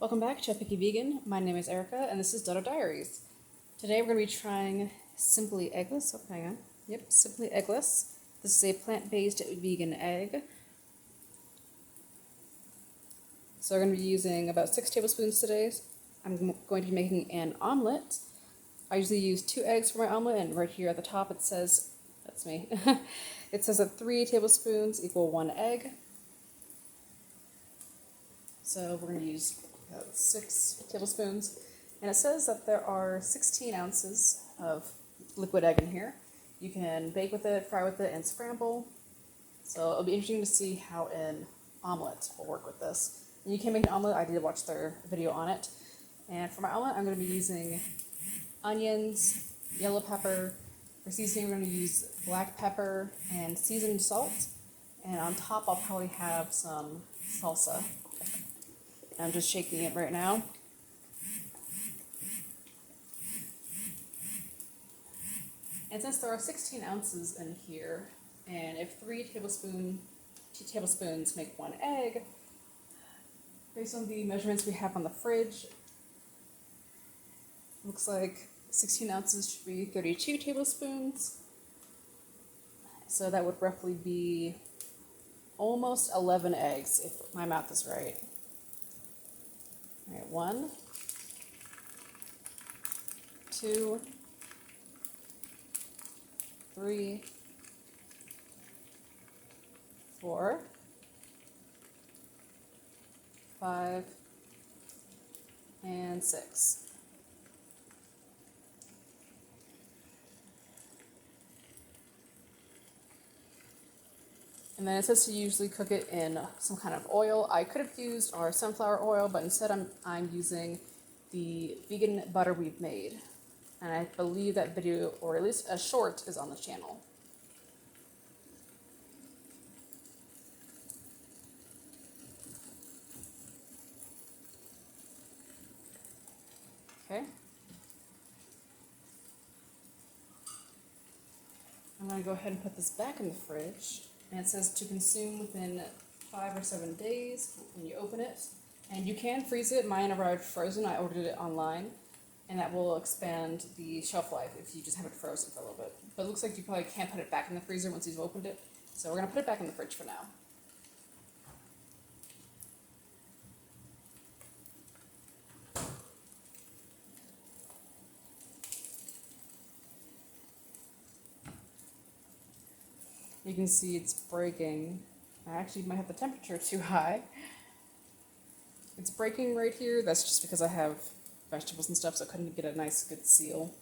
Welcome back to A Picky Vegan. My name is Erica, and this is Diaries. Today we're going to be trying Simply Eggless. Oh, hang on. Yep, Simply Eggless. This is a plant-based vegan egg. So we're going to be using about 6 tablespoons today. I'm going to be making an omelet. I usually use 2 eggs for my omelet, and right here at the top it says, that's me, it says that 3 tablespoons equal 1 egg. So we're going to use 6 tablespoons, and it says that there are 16 ounces of liquid egg in here. You can bake with it, fry with it, and scramble. So it'll be interesting to see how an omelet will work with this. And you can make an omelet. I did watch their video on it. And for my omelet, I'm going to be using onions, yellow pepper. For seasoning, we're going to use black pepper and seasoned salt. And on top, I'll probably have some salsa. I'm just shaking it right now. And since there are 16 ounces in here, and if 2 tablespoons make 1 egg, based on the measurements we have on the fridge, looks like 16 ounces should be 32 tablespoons. So that would roughly be almost 11 eggs, if my math is right. All right, 1, 2, 3, 4, 5, and 6. And then it says to usually cook it in some kind of oil. I could have used our sunflower oil, but instead I'm using the vegan butter we've made. And I believe that video, or at least a short, is on the channel. Okay. I'm going to go ahead and put this back in the fridge. And it says to consume within 5 or 7 days when you open it. And you can freeze it. Mine arrived frozen. I ordered it online. And that will expand the shelf life if you just have it frozen for a little bit. But it looks like you probably can't put it back in the freezer once you've opened it. So we're going to put it back in the fridge for now. You can see it's breaking. I actually might have the temperature too high. It's breaking right here. That's just because I have vegetables and stuff, so I couldn't get a nice good seal.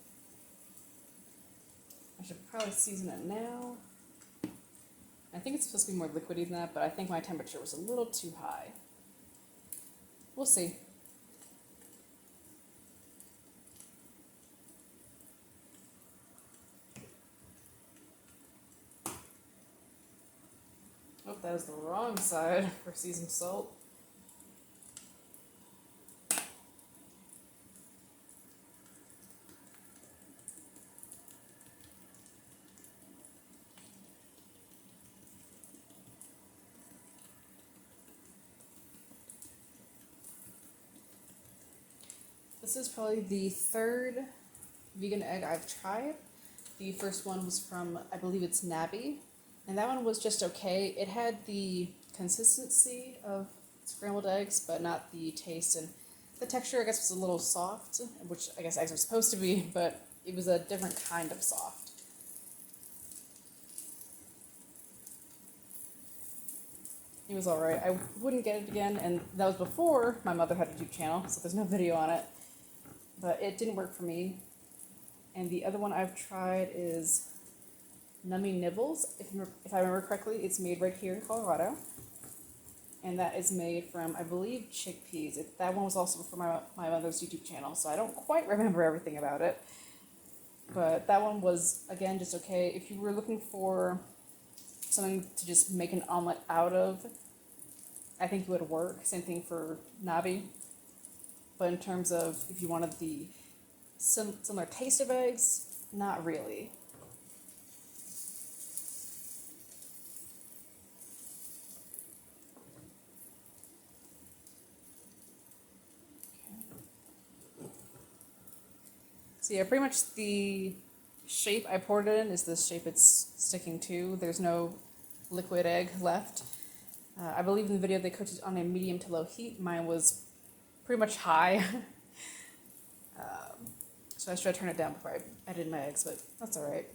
I should probably season it now. I think it's supposed to be more liquidy than that, but I think my temperature was a little too high. We'll see. Oh, that was the wrong side for seasoned salt. This is probably the 3rd vegan egg I've tried. The first one was from, I believe it's Nabby, and that one was just okay. It had the consistency of scrambled eggs, but not the taste, and the texture, I guess, was a little soft, which I guess eggs are supposed to be, but it was a different kind of soft. It was alright. I wouldn't get it again, and that was before my mother had a YouTube channel, so there's no video on it. But it didn't work for me. And the other one I've tried is Nummy Nibbles. If I remember correctly, it's made right here in Colorado. And that is made from, I believe, chickpeas. That one was also from my mother's YouTube channel, so I don't quite remember everything about it. But that one was, again, just okay. If you were looking for something to just make an omelet out of, I think it would work. Same thing for Nabi. But in terms of if you wanted the similar taste of eggs, not really. So yeah, pretty much the shape I poured it in is the shape it's sticking to. There's no liquid egg left. I believe in the video they cooked it on a medium to low heat. Mine was pretty much high. So I should have turned it down before I added my eggs, but that's alright.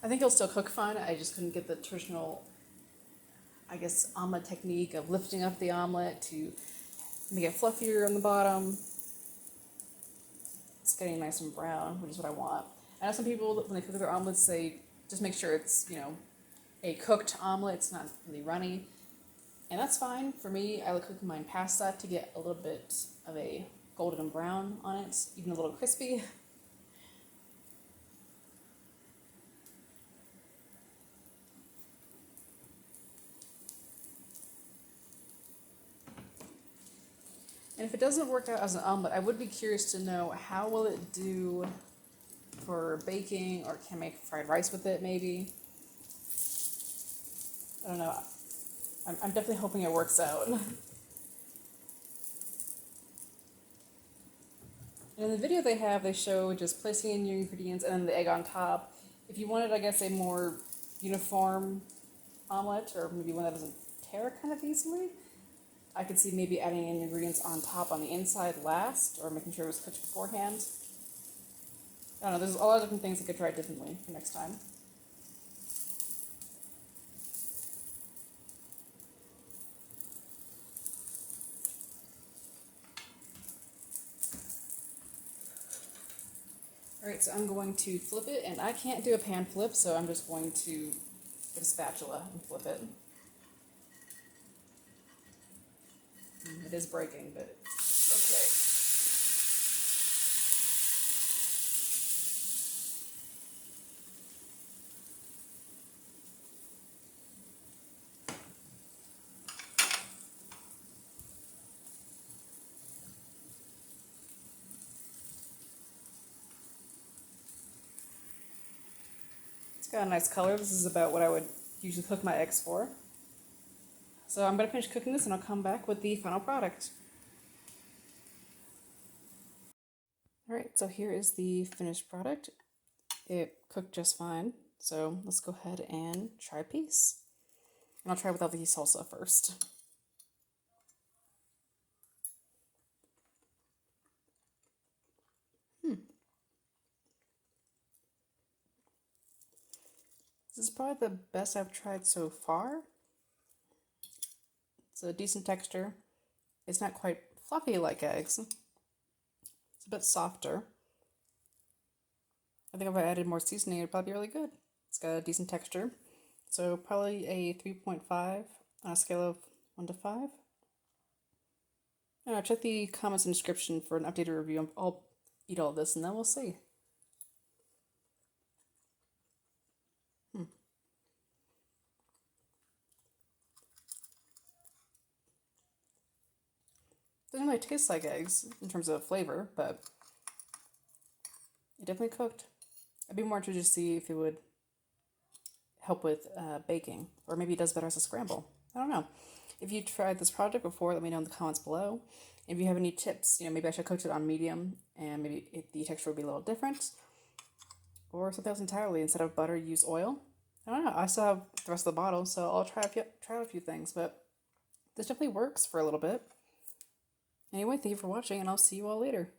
I think it'll still cook fine. I just couldn't get the traditional, I guess, omelet technique of lifting up the omelet to make it fluffier on the bottom. It's getting nice and brown, which is what I want. I know some people, when they cook their omelets, they just make sure it's, a cooked omelet. It's not really runny. And that's fine. For me, I like cooking mine past that to get a little bit of a golden brown on it, even a little crispy. And if it doesn't work out as an omelet, I would be curious to know how will it do for baking, or can I make fried rice with it maybe? I don't know. I'm definitely hoping it works out. And in the video they show just placing in your ingredients and then the egg on top. If you wanted, I guess, a more uniform omelet, or maybe one that doesn't tear kind of easily, I could see maybe adding in ingredients on top on the inside last, or making sure it was cooked beforehand. I don't know, there's a lot of different things I could try differently for next time. Alright, so I'm going to flip it, and I can't do a pan flip, so I'm just going to get a spatula and flip it. It is breaking, but okay. It's got a nice color. This is about what I would usually cook my eggs for. So I'm going to finish cooking this and I'll come back with the final product. Alright, so here is the finished product. It cooked just fine. So let's go ahead and try a piece. And I'll try without the salsa first. This is probably the best I've tried so far. It's a decent texture. It's not quite fluffy like eggs. It's a bit softer. I think if I added more seasoning, it'd probably be really good. It's got a decent texture. So probably a 3.5 on a scale of 1 to 5. Check the comments and description for an updated review. I'll eat all of this and then we'll see. Doesn't really taste like eggs in terms of flavor, but it definitely cooked. I'd be more interested to see if it would help with baking, or maybe it does better as a scramble. I don't know. If you tried this project before, let me know in the comments below. If you have any tips, maybe I should cook it on medium and maybe the texture would be a little different. Or something else entirely. Instead of butter, use oil. I don't know. I still have the rest of the bottle, so I'll try out a few things, but this definitely works for a little bit. Anyway, thank you for watching, and I'll see you all later.